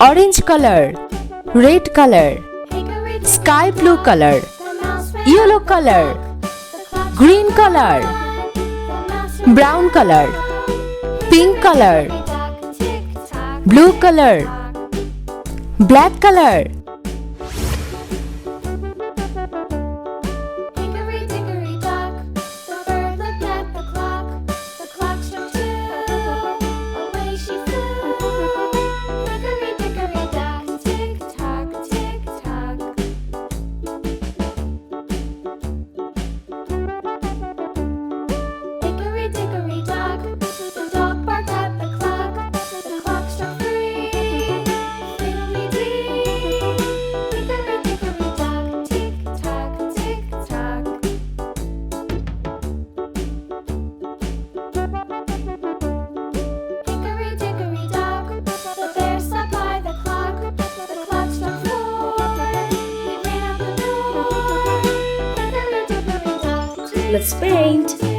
orange color, red color, sky blue color, yellow color, green color, brown color, pink color, blue color, black color. Let's paint.